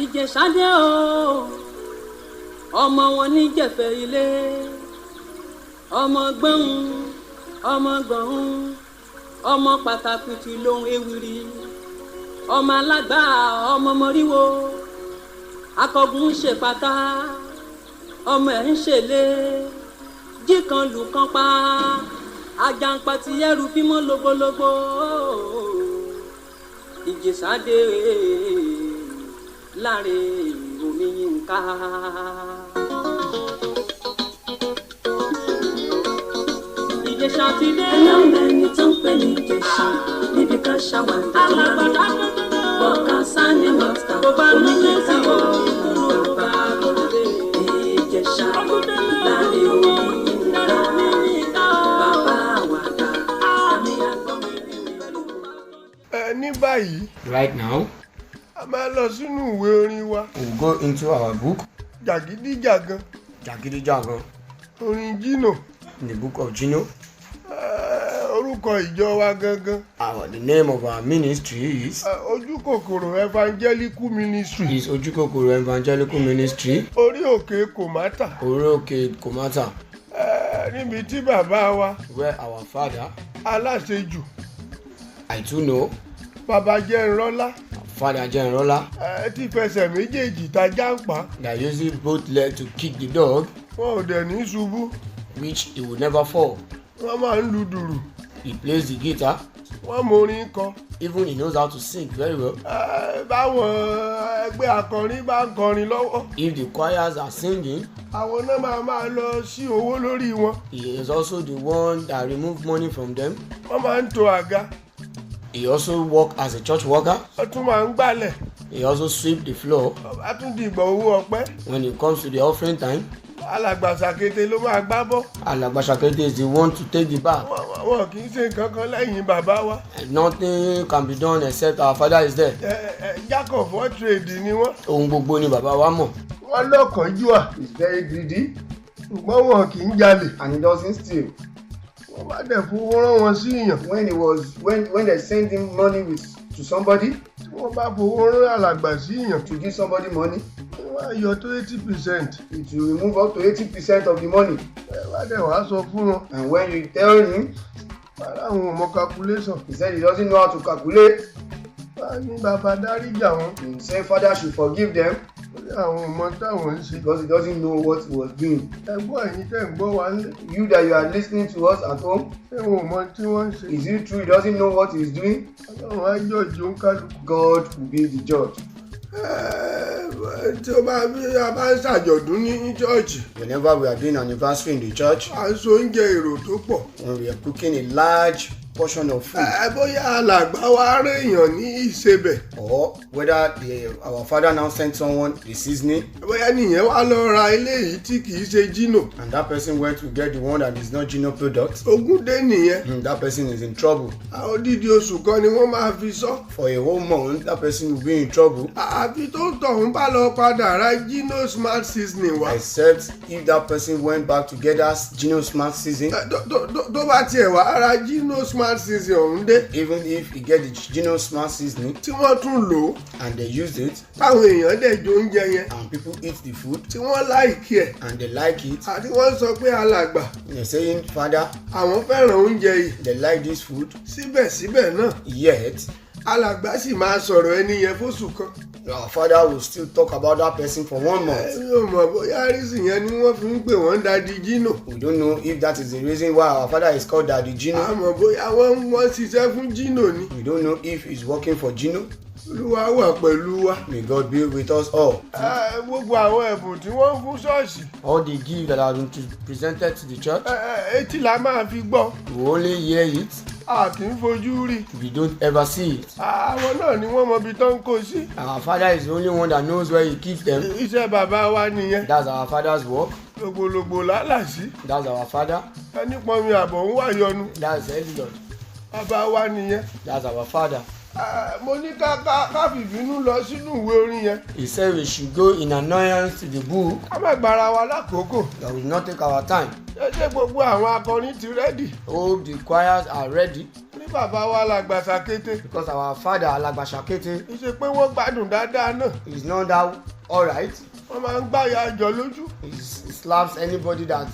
Ìjẹ̀ṣadé o ọmọ wọn ní jẹ̀fẹ̀ ilé ọmọ gbọ̀n ọmọ pàtàkì tí lóhun ewìrì ọmọ alágbà ọmọ mọríwó akọgun ń ṣe pátá ọmọ ẹ̀ ń ṣèlé jí kan lù kan pa àjàǹpá ti ẹrù bímọ lógbólógbó Ìjẹ̀ṣadé láre omi Yínká. Ìjẹ̀ṣà ti dé. ẹlẹ́mẹ̀ni tó ń pè ní Ìjẹ̀ṣà níbi kan ṣàwádà alágbàdá ọ̀kan sáni mọ́tà kò bá mi lé sí o olùkọ́ kò bá lóde. Ìjẹ̀ṣà láre omi Yínká bàbá àwàdà àmì àgbọ̀n ní báyìí Right now, a máa lọ sínú ìwé orin wa we'll go into our book, jàgídíjàgan Jagidijagan, orin Jíno in the book of Gino. orúkọ ìjọ wa gangan The name of our ministry is Ojúkòkòrò Evangelical Ministry Ojukokoro Evangelical Ministry, orí òkè Kòmátà Oroke Komata, níbi tí bàbá wa where our father, aláṣejù I too know, bàbá Jẹ́nrọ́lá Father Generola, ti fẹsẹ̀ méjèèjì ta jáǹpá that uses both legs to kick the dog, wọn ò dẹ̀ ní ṣubú which he will never fall. wọ́n máa ń lu dùrù He plays the guitar, wọ́n morin kọ even he knows how to sing very well. báwọn ẹgbẹ́ akọrin bá ń kọrin lọ́wọ́ If the choirs are singing, àwọn náà máa lọ sí owó lórí wọn he is also the one that removes money from them. wọ́n máa ń to àga He also works as a church worker. wọ́n tún máa ń gbálẹ̀ He also sweeps the floor. wọ́n tún dìgbà owó ọpẹ́ When it comes to the offering time, alàgbà Sàkété ló máa gbá bọ́ Alagbashakete is the one to take the back. wọn kì í ṣe nǹkan kan lẹ́yìn bàbá wa And nothing can be done except our father is there. jack of all trades ni wọ́n. Ohun gbogbo ni bàbá wa mọ̀. wọ́n lọ́kànjúà He's very greedy ṣùgbọ́n wọn kì í jalè and he doesn't steal. wọ́n bá dẹ̀ fowó rán wọn sí èèyàn When they send him money to somebody, tí wọ́n bá fowó rán alàgbà sí èèyàn to give somebody money, wọ́n á yọ tó 80%. it will remove up to 80% of the money. ẹ bá dẹ̀ wá sọ fún wọn And when you tell him, wọ́n láwọn ò mọ calculation he said he doesn't know how to calculate. wọ́n á ní bàbá dáríjà wọn He said father should forgive them lórí àwọn ọmọ táwọn ń ṣe. because he doesn't know what he was doing. ẹgbọ́n ẹ̀yin tẹ̀ ń gbọ́ wa nílé You that you are listening to us at home, ṣé wọn ò mọ tí wọ́n ń ṣe. is it true he doesn't know what he is doing? ọlọ́run á jọ̀jọ̀ ń kálukú. God will be the judge. tí ó bá a bá ń ṣàjọ̀dún ní chọ́ọ̀chì Whenever we are doing anniversary in the church, à ń so oúnjẹ èrò tó pọ̀. when we are cooking a large portion of food, bóyá alàgbà wa rán èèyàn ní ìsebẹ̀ or whether our father now sent someone the seasoning, bóyá nìyẹn wá lọ ra eléyìí tí kì í ṣe Jíno and that person went to get the one that is not Gino product, ogún dé nìyẹn that person is in trouble. odidi oṣù kan ni wọ́n máa fi sọ. For a whole month, that person will be in trouble, àfi tó tọ̀hún bá lọ padà ra Jíno smart seasoning wá. except if that person went back to get that Gino smart season. tó bá tiẹ̀ wá ra Jíno smart seasoning ọ̀hún dé Even if you get the Gino smart seasoning tí wọ́n tún lò ó and they use it táwọn èèyàn dẹ̀ jó oúnjẹ yẹn and people eat the food tí wọ́n láìkí ẹ̀ and they like it, àti wọ́n sọ pé alàgbà they're saying, Father, àwọn fẹ́ràn oúnjẹ yìí they like this food, síbẹ̀síbẹ̀ náà yet alàgbà sì máa sọ̀rọ̀ ẹni yẹn fóṣù kan. our father will still talk about that person for 1 month. èmi ò mọ̀ bóyá àrísì yẹn ni wọ́n fi ń pè wọ́n Daddy Jíno. We don't know if that is the reason why our father is called Daddy Gino. àmọ́ bóyá wọ́n ṣiṣẹ́ fún Jíno ni. We don't know if he's working for Gino. Olúwa wà pẹ̀lú wa. May God be with us all. gbogbo àwọn ẹ̀bùn tí wọ́n ń fún ṣọ́ọ̀ṣì All the gifts that are presented to the church, etí la máa fi gbọ́ we only hear it, a kì í fojú rí. we don't ever see it. àwọn náà ni wọ́n mọ ibi tó ń kó sí. Our father is the only one that knows where he keeps them. iṣẹ́ bàbá wa nìyẹn. That's our father's work. lògbòlògbò lálàsí. That's our father. ẹni pọnmi àbọ̀ ń wà yọnu. That's Elliot. bàbá wa nìyẹn. That's our father. mo ní ká fìbínú lọ sínú ìwé orin yẹn. He said we should go in annoyance to the book, ká má gbára wa lákòókò. that will not take our time. ṣé gbogbo àwọn akọrin ti rẹ́dì. Hope the choirs are ready. bàbá wa làgbà Ṣàkété. Because our father Alàgbà Ṣàkété Ìṣe pé wọ́n gbádùn dáadáa náà. is not that alright. Wọ́n máa ń gbáyà àjọ lójú. He slaps anybody that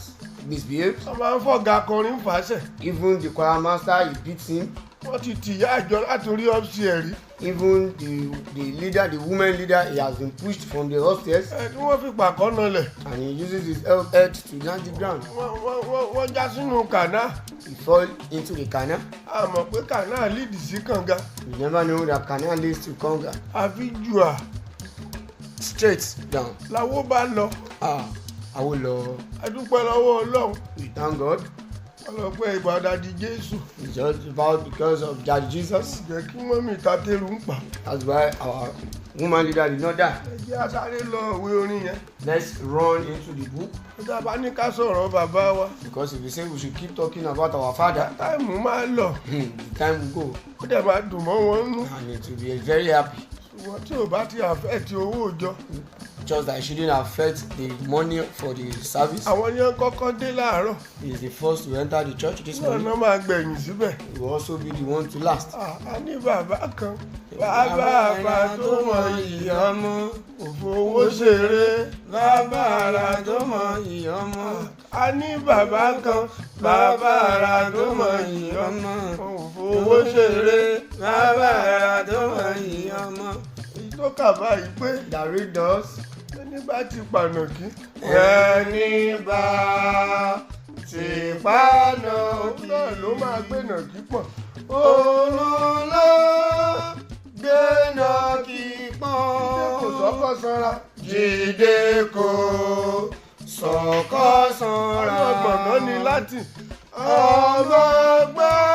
misbehaves. Wọ́n máa ń fọ̀gà akọrin fàṣẹ. Even the choir master, he beats him. Wọ́n ti tìyà àjọ látòrí ọ́fíìsì ẹ̀rí. Even the leader, the woman leader, he has been pushed from the upstairs Tí wọ́n fi pàkọ́ nalẹ̀. and he uses his head to land the ground. Wọ́n já sínú kànáà. He fall into the canal. A mọ̀ pé kànáà lídì sí kànga. You never know that canal leads to Conga. Àfi jùà Straight down. làwọ́ bá lọ. I will A dúpẹ́ lọ́wọ́ Ọlọ́run. we thank God. Ọlọ́pẹ́ ìbàdàdì Jésù. It's just about because of Daddy Jesus. Jẹ́ kí mọ́mì tatẹ́rù ń pa. That's why our woman leader did not die. Ẹ jẹ́ a sáré lọ ìwé orin yẹn. Let's run into the book, Ọjọ́ bá ní ká sọ̀rọ̀ bàbá wa. because if we say we should keep talking about our father, Táìmù máa lọ. the time will go Ó dẹ̀ máa dùn mọ́ wọn nú. and it will be very happy. Ṣùgbọ́n tí ò bá ti àfẹ́ ti owó òjọ. Just that it shouldn't affect the money for the service. Àwọn yẹn kọ́kọ́ dé láàárọ̀. He is the first to enter the church this Náà morning. náà máa gbẹ̀yìn síbẹ̀. He will also be the one to last. A ní bàbá kan. Bàbá àgbà tó mọ ìyá ọmọ. òfò owó ṣeré. Bàbá àrà tó mọ ìyá ọmọ. A ní bàbá kan. Bàbá àrà tó mọ ìyá ọmọ. òfò owó ṣeré. Bàbá àrà tó mọ ìyá ọmọ. Èyí tó kà báyìí pé That read us. ẹni bá ti pànàkí. Ẹni bá ti pànà Òun náà ló máa gbénà kí pọ̀. òun ló gbéná kí pọ́n. Kò sọ́kọ̀ sanra. Jíde kò sọ̀kọ́ sanra. Ọlọ́gbọ̀n ní láti. Ọlọ́gbọ́n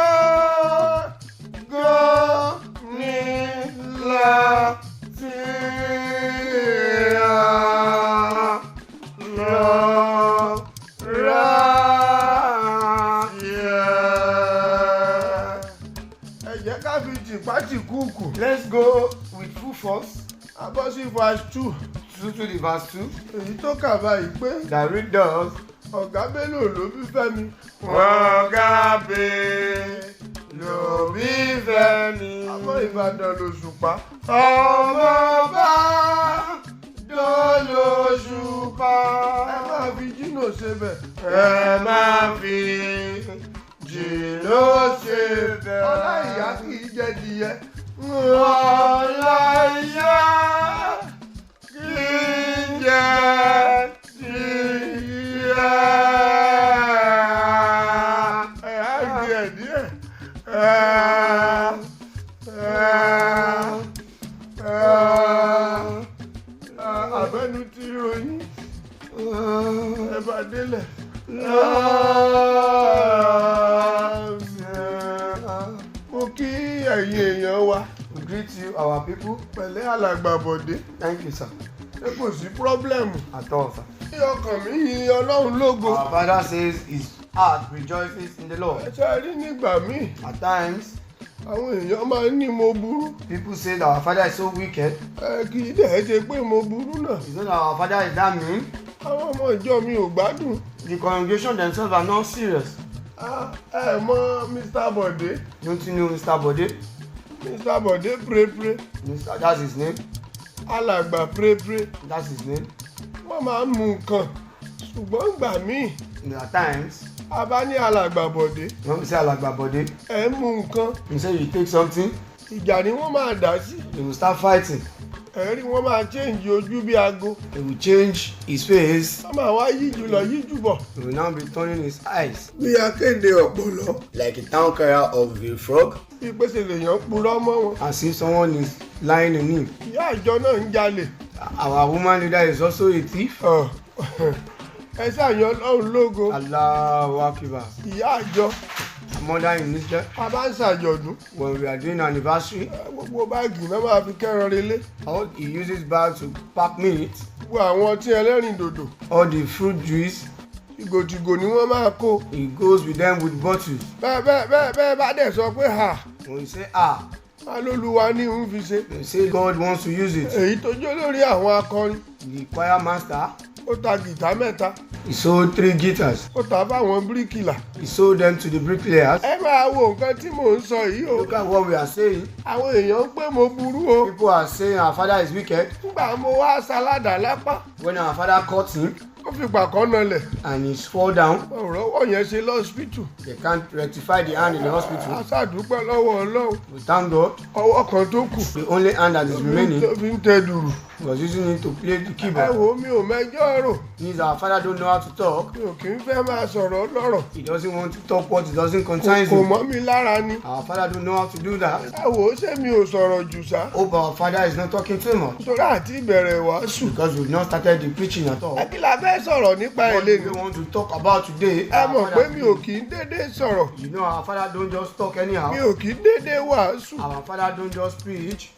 gan ní láti Ẹ jẹ́ ká fi tìpátì kúùkù. Let's go with full force Abọ́ sí verse 2. to the verse 2. Èyí tó kà báyìí pé That read us. ọ̀gá Bello ló bí Fẹ́mi. Ọ̀gá Bello bí Fẹ́mi. Àmọ́ Ìbàdàn l'Òṣùpá. Ọmọ bá dọ́lọ́ṣùpá. Ẹ máa fi Jíno ṣe bẹ̀. Ẹ máa fi Jíno ṣe bẹ̀. Ọlá ìyá kì í jẹ́ dìyẹ. Ọlá ìyá kì í jẹ́ dìyẹ. Ẹ á di ẹ̀ díẹ̀. Àbẹ́nu ti ròyìn. Ẹ bá délẹ̀. Mo kí ẹ̀yin èèyàn wa. We greet you, our people. Pẹ̀lẹ́ alàgbà Bọ̀dé. Thank you, sir. Ṣé kò sí pírọ́blẹ̀mù? At all, sir. Bí ọkàn mi yin Ọlọ́run lógo. Our father says his heart rejoices in the Ẹ Lord. ṣe rí nígbà míì. At times, Àwọn èèyàn máa ń ní mo burú. people say that our father is so wicked. Kì í dẹ̀ ṣe pé mo burú náà. It's not that our father is that mean. Àwọn ọmọ ìjọ mi ò gbádùn. The congregation themselves are not serious. Ẹ mọ Mr. Bọ̀dé. Don't you know Mr. Bode? Mr. Bọ̀dé pérépéré. That's his name. Alàgbà pérépéré. That's his name. Wọ́n máa ń mu nǹkan. Ṣùgbọ́n ìgbà míì, At times, a bá ní alàgbà Bọ̀dé. when we say Alagba Bode, Ẹ ń mu nǹkan. you say you take something, Ìjà ni wọ́n máa dá sí. they will start fighting. Ẹ rí wọ́n máa change ojú bí aago. They will change his face. Wọ́n máa wá yíjú lọ yíjú bọ̀. He will now be turning his eyes Bí akéde ọ̀pọ̀lọ́. like a town crier of a frog, Bí pèsè lèèyàn purọ́ mọ́ wọn. as if someone is lying in him. Ìyá àjọ náà ń jalè. Our woman leader is also a thief. Ẹ ṣàyàn Ọlọ́run lógo. Allahu Akbar. Ìyá àjọ Mother in Israel, a bá ń ṣàjọ̀dún. when we are doing anniversary, Gbogbo báàgì náà máa fi kẹ́ran relé. all he uses bag to pack meat, Gbogbo àwọn ọtí ẹlẹ́rìn dòdò. all the fruit juice, Ìgòtìgò ni wọ́n máa kó. he goes with them with bottles. Bẹ́ẹ̀ bá dẹ̀ sọ pé hà When you say á lÓlúwa ní ń fi ṣe. they say God wants to use it. Èyí tó jó lórí àwọn akọrin. The choir master, Ó ta gìtá mẹ́ta. He sold 3 guitars. ó tà fáwọn bíríkìlà. He sold them to the bricklayers. ẹ máa wo nǹkan tí mò ń sọ yìí o. Look at what we are saying. àwọn èèyàn ń pé mo burú o. People are saying our father is wicked. nígbà mo wá sáládà lápá. When our father caught him ó fi pàkọ́ nalẹ̀. and he fall down, ọ̀rọ̀ wọ̀ yẹn ṣe lọ́sibítù. they can't rectify the hand in the hospital. a ṣàdúpẹ́ lọ́wọ́ ọlọ́run. We thank God. ọwọ́ kan tó kù. The only hand that is remaining tó fi ń tẹ dùrù. was using it to play the ẹ keyboard. wo mi ò mẹjọ́ rò. Means our father don't know how to talk. mi ò kì í fẹ́ máa sọ̀rọ̀ lọ́rọ̀. He doesn't want to talk what it doesn't concern kò him. mọ́ mi lára ni. Our father don't know how to do that. ẹ wò ó ṣé mi ò sọ̀rọ̀ jù sá. Hope our father is not talking too much nítorí àti ìbẹ̀rẹ̀ wàásù. because we've not started the preaching at all. ẹ kí la fẹ́ sọ̀rọ̀ nípa What ilé we ni. want to talk about today, ẹ our mọ̀ pé father mi ò kì í dédé sọ̀rọ̀. you know our father don't just talk mi anyhow. ò kì í dédé wàásù. Our father don't just preach.